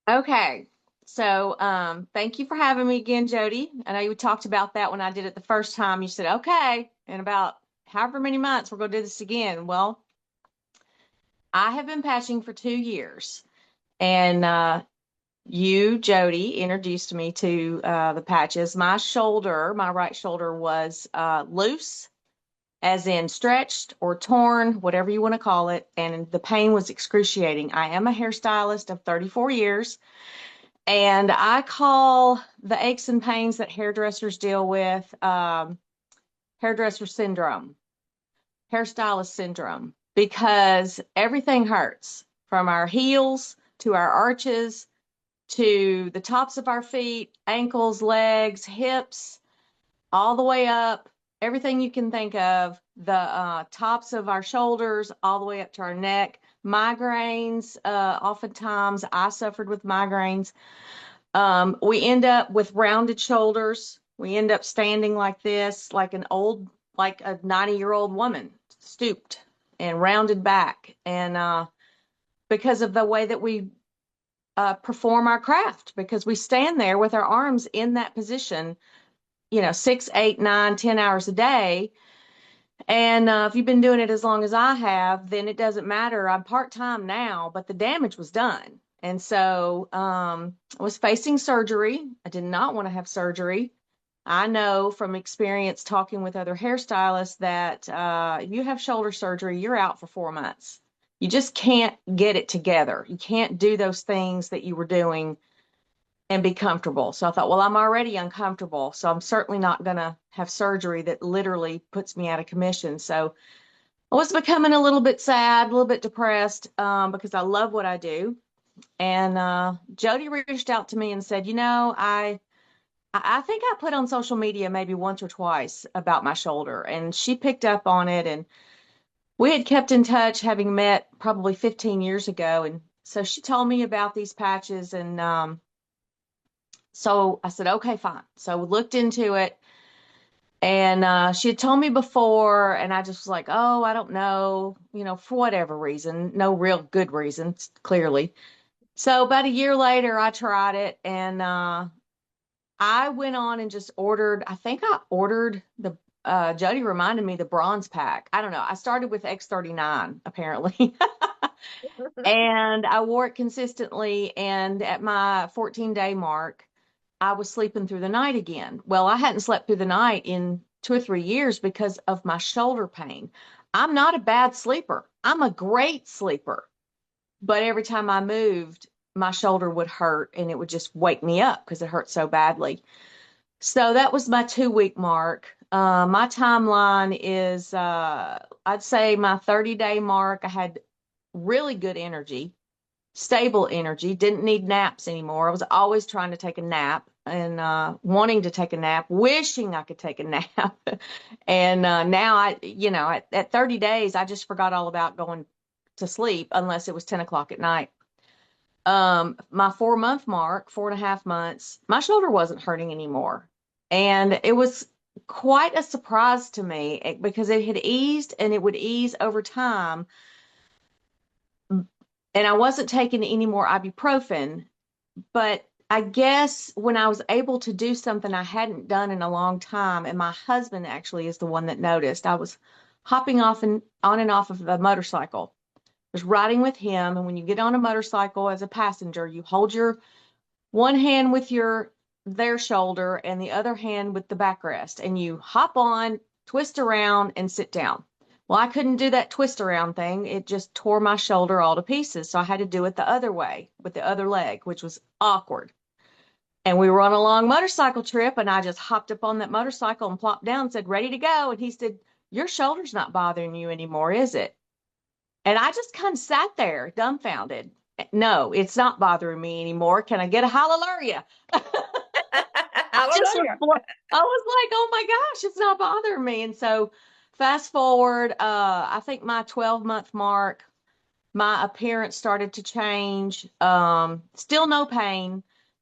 Okay. So, thank you for having me again, Jody. I know you talked about that when I did it the first time. You said, okay, in about however many months we're going to do this again. Well, I have been patching for 2 years, and you, Jody, introduced me to the patches. My right shoulder was loose, as in stretched or torn, whatever you want to call it, and the pain was excruciating. I am a hairstylist of 34 years. And I call the aches and pains that hairdressers deal with hairdresser syndrome, hairstylist syndrome, because everything hurts from our heels to our arches to the tops of our feet, ankles, legs, hips, all the way up, everything you can think of, the tops of our shoulders, all the way up to our neck. Migraines, oftentimes I suffered with migraines. We end up with rounded shoulders. We end up standing like this, like a 90-year-old woman, stooped and rounded back. And because of the way that we perform our craft, because we stand there with our arms in that position, 6, 8, 9, 10 hours a day. And if you've been doing it as long as I have, then it doesn't matter. I'm part-time now, but the damage was done. And so I was facing surgery. I did not want to have surgery. I know from experience talking with other hairstylists that if you have shoulder surgery, you're out for 4 months. You just can't get it together. You can't do those things that you were doing and be comfortable. So I thought, well, I'm already uncomfortable, so I'm certainly not going to have surgery that literally puts me out of commission. So I was becoming a little bit sad, a little bit depressed because I love what I do. And Jody reached out to me and said, I think I put on social media maybe once or twice about my shoulder, and she picked up on it. And we had kept in touch, having met probably 15 years ago. And so she told me about these patches, and so I said, okay, fine. So we looked into it, and she had told me before, and I just was like, oh, I don't know, for whatever reason, no real good reasons, clearly. So about a year later, I tried it, and I went on and just ordered, I think I ordered Jody reminded me the bronze pack. I don't know. I started with X39, apparently. And I wore it consistently. And at my 14-day mark, I was sleeping through the night again. Well, I hadn't slept through the night in 2 or 3 years because of my shoulder pain. I'm not a bad sleeper. I'm a great sleeper. But every time I moved, my shoulder would hurt and it would just wake me up because it hurt so badly. So that was my 2 week mark. My timeline is, I'd say my 30-day mark, I had really good energy, stable energy, didn't need naps anymore. I was always trying to take a nap and wanting to take a nap, wishing I could take a nap. And now at 30 days, I just forgot all about going to sleep unless it was 10 o'clock at night. My 4 month mark, 4.5 months, my shoulder wasn't hurting anymore. And it was quite a surprise to me because it had eased and it would ease over time. And I wasn't taking any more ibuprofen, but I guess when I was able to do something I hadn't done in a long time, and my husband actually is the one that noticed, I was hopping off and on and off of a motorcycle. I was riding with him, and when you get on a motorcycle as a passenger, you hold your one hand with their shoulder and the other hand with the backrest, and you hop on, twist around, and sit down. Well, I couldn't do that twist around thing. It just tore my shoulder all to pieces. So I had to do it the other way with the other leg, which was awkward. And we were on a long motorcycle trip, and I just hopped up on that motorcycle and plopped down and said, ready to go. And he said, your shoulder's not bothering you anymore, is it? And I just kind of sat there dumbfounded. No, it's not bothering me anymore. Can I get a hallelujah? I just was, Hallelujah. I was like, oh my gosh, it's not bothering me. And so fast forward, I think my 12-month mark, my appearance started to change. Still no pain.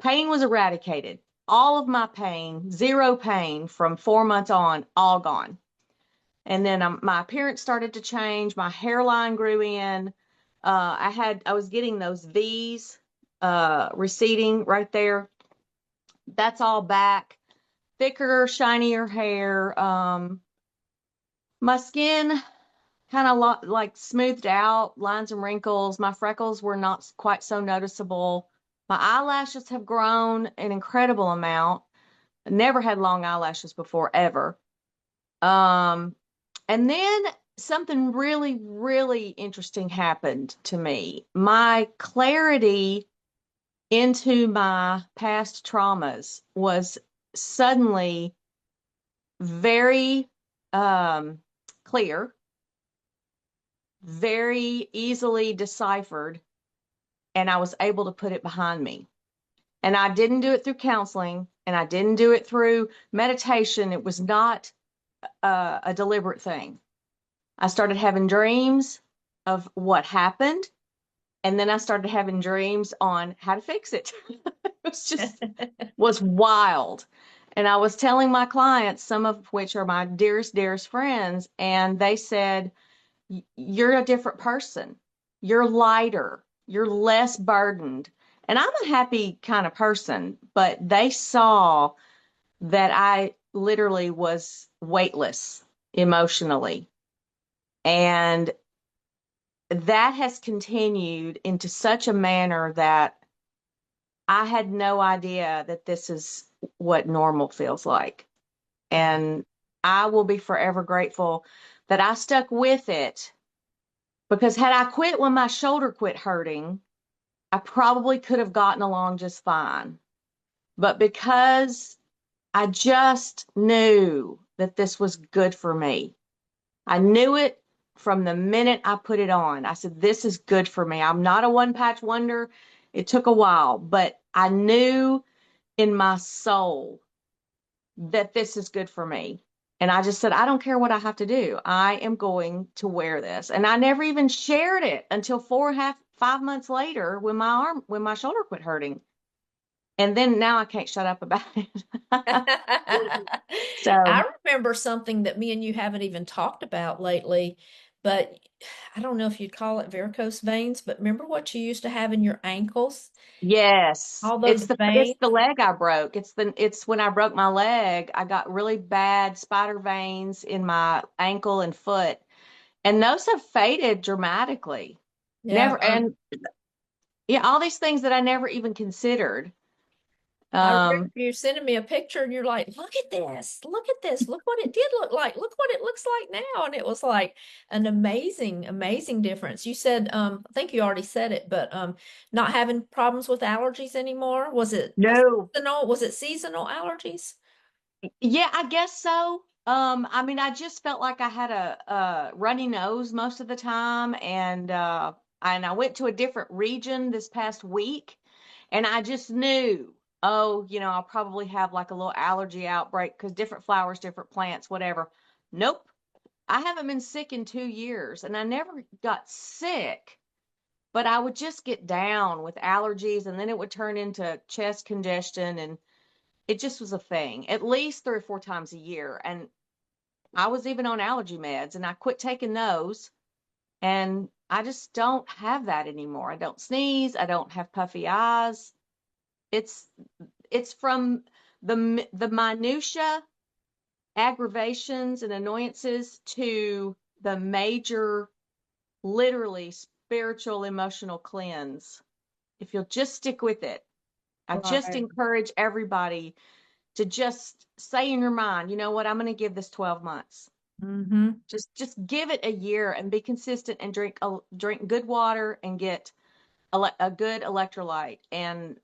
Pain was eradicated. All of my pain, zero pain from 4 months on, all gone. And then my appearance started to change. My hairline grew in. I was getting those V's. receding right there. That's all back. Thicker, shinier hair. My skin kind of like smoothed out, lines and wrinkles. My freckles were not quite so noticeable. My eyelashes have grown an incredible amount. I never had long eyelashes before, ever. Um, and then something really, really interesting happened to me. My clarity into my past traumas was suddenly very clear, very easily deciphered, and I was able to put it behind me. And I didn't do it through counseling, and I didn't do it through meditation. It was not a deliberate thing. I started having dreams of what happened, and then I started having dreams on how to fix it. It was just was wild. And I was telling my clients, some of which are my dearest, dearest friends, and they said, you're a different person. You're lighter. You're less burdened. And I'm a happy kind of person, but they saw that I literally was weightless emotionally. And that has continued into such a manner that I had no idea that this is what normal feels like. And I will be forever grateful that I stuck with it, because had I quit when my shoulder quit hurting, I probably could have gotten along just fine. But because I just knew that this was good for me, I knew it from the minute I put it on. I said, this is good for me. I'm not a one patch wonder. It took a while, but I knew in my soul that this is good for me. And I just said, I don't care what I have to do. I am going to wear this. And I never even shared it until 5 months later when my shoulder quit hurting. And then now I can't shut up about it. So, I remember something that me and you haven't even talked about lately, but I don't know if you'd call it varicose veins, but remember what you used to have in your ankles? yes, All it's those it's veins? the leg I broke. It's when I broke my leg, I got really bad spider veins in my ankle and foot, and those have faded dramatically. Yeah, Never, and yeah, all these things that I never even considered. I remember Um, you sending me a picture and you're like, look at this, look what it did look like, look what it looks like now. And it was like an amazing, amazing difference. You said, I think you already said it, but not having problems with allergies anymore. no. Was it seasonal allergies? Yeah, I guess so. I mean, I just felt like I had a runny nose most of the time, and I went to a different region this past week, and I just knew, oh, I'll probably have like a little allergy outbreak because different flowers, different plants, whatever. Nope, I haven't been sick in 2 years, and I never got sick, but I would just get down with allergies, and then it would turn into chest congestion, and it just was a thing at least 3 or 4 times a year. And I was even on allergy meds, and I quit taking those. And I just don't have that anymore. I don't sneeze. I don't have puffy eyes. It's, it's from the minutia aggravations and annoyances to the major, literally spiritual, emotional cleanse. If you'll just stick with it, I just Right. encourage everybody to just say in your mind, you know what, I'm going to give this 12 months. Mm-hmm. Just give it a year and be consistent and drink good water and get a good electrolyte. And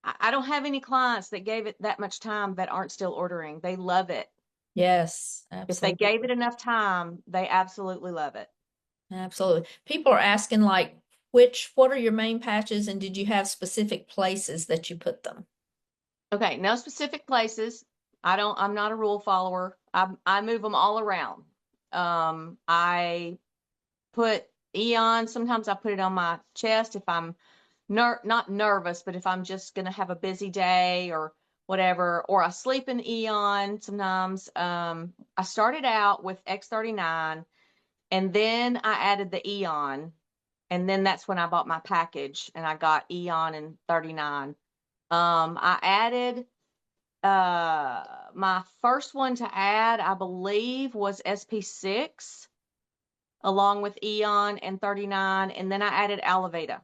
I don't have any clients that gave it that much time that aren't still ordering. They love it. Yes, If they gave it absolutely. enough time, they absolutely love it. Absolutely. People are asking like, what are your main patches and did you have specific places that you put them? Okay, no specific places. I'm not a rule follower. I move them all around. I put Eon. Sometimes I put it on my chest if I'm not nervous, but if I'm just going to have a busy day or whatever, or I sleep in Eon sometimes. I started out with X39, and then I added the Eon. And then that's when I bought my package and I got Eon and 39. I added my first one to add, I believe, was SP6 along with Eon and 39, and then I added aloe vera.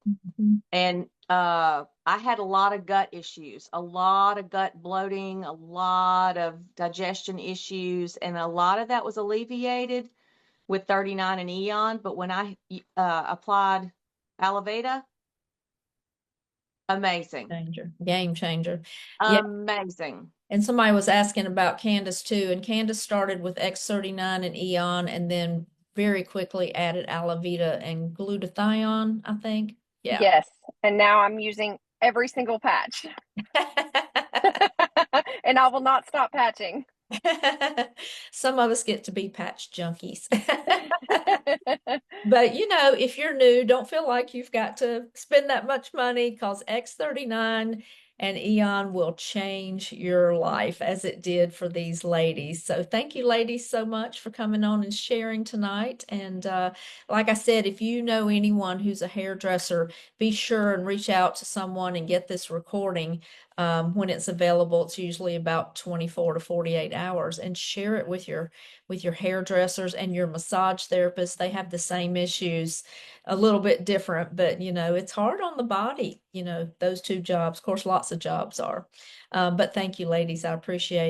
Mhm. And I had a lot of gut issues, a lot of gut bloating, a lot of digestion issues, and a lot of that was alleviated with 39 and Eon. But when I applied aloe vera, amazing, Changer, game changer. Yeah. amazing. And somebody was asking about Candace too, and Candace started with X39 and Eon, and then very quickly added aloe vera and glutathione, I think. Yeah. Yes. And now I'm using every single patch. And I will not stop patching. Some of us get to be patch junkies. But if you're new, don't feel like you've got to spend that much money, because X39 and Eon will change your life as it did for these ladies. So thank you, ladies, so much for coming on and sharing tonight. And like I said, if you know anyone who's a hairdresser, be sure and reach out to someone and get this recording when it's available. It's usually about 24 to 48 hours, and share it with your hairdressers and your massage therapists. They have the same issues, a little bit different, but it's hard on the body, those two jobs. Of course, lots of jobs are. But thank you, ladies. I appreciate it.